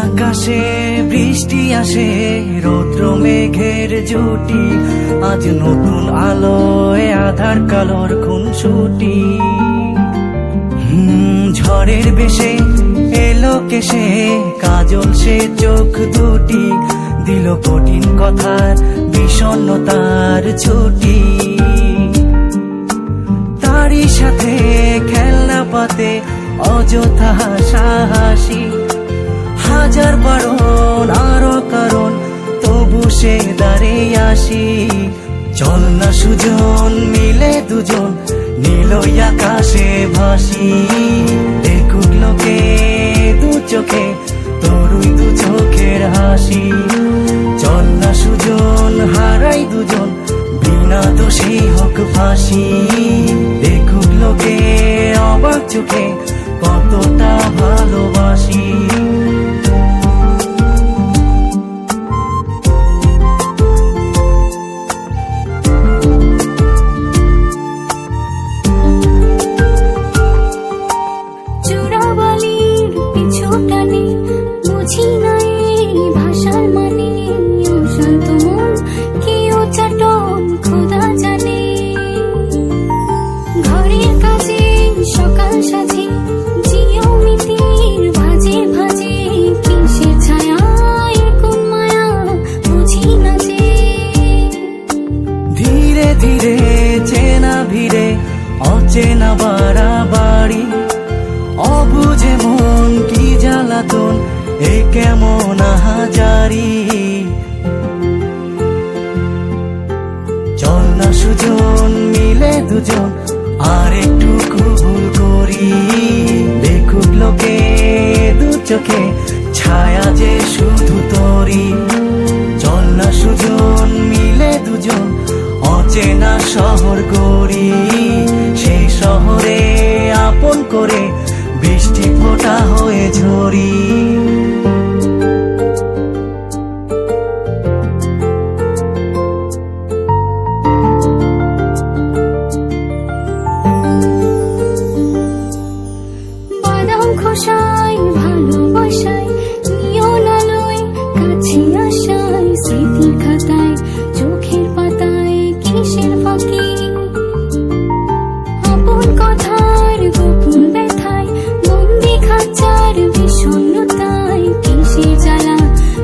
আকাশে বৃষ্টি আসে, রৌদ্র মেঘের জুটি, আজ নতুন আলোয় আধার কালোর খুনসুটি। ঝড়ের বেশে এলো কেসে, কাজল সে চোখ দুটি, দিল কঠিন কথার বিষণ্ণতার ছুটি। তারই সাথে খেলনা পাতে অযথা সাহসী, হাজার বারণ আরো কারণ তবু সে দাঁড়িয়ে আসি। চল না সুজন মিলে দুজন নীলই আকাশে ভাসি, দেখুক লোকে দু চোখে তোরই দু চোখের হাসি। চল না সুজন হারাই দুজন বিনা দোষী হোক ফাঁসি, দেখুক লোকে অবাক চোখে কতটা ভালোবাসি। ধীরে চেনা ভিড়ে অচেনা বাড়াবাড়ি, অবুঝে মন কি জ্বালাতন এ কেমন আহাজারি। চল না সুজন মিলে দুজন আর একটু ভুল করি, দেখুক লোকে দু চোখে ছায়া যে শুধু তোরি। চল না সুজন মিলে দুজন অচেনা শহর গড়ি, সেই শহরে আপন করে বৃষ্টি ফোঁটা হয়ে ঝরি। বাদাম খোসা